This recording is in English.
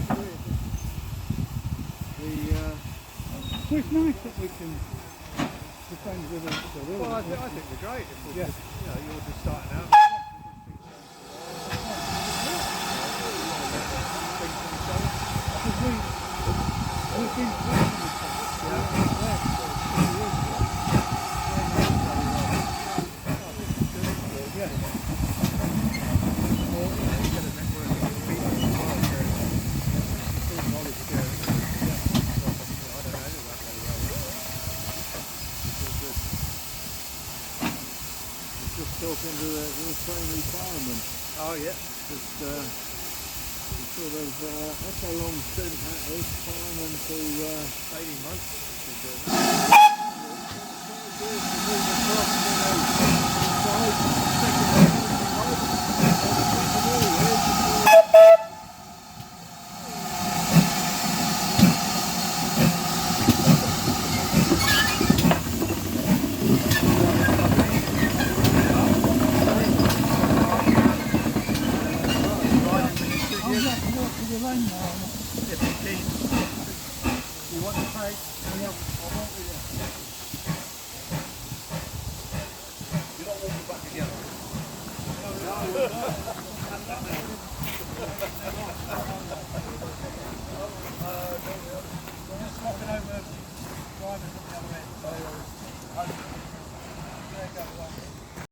Well, it's nice that we can be friends with each other. Well, I think we're great if we're just, you're just starting out. We've been friends with each other. Talking to the train retirement. Oh yeah. Just sort of that's a long stint that is, fireman to 18 months.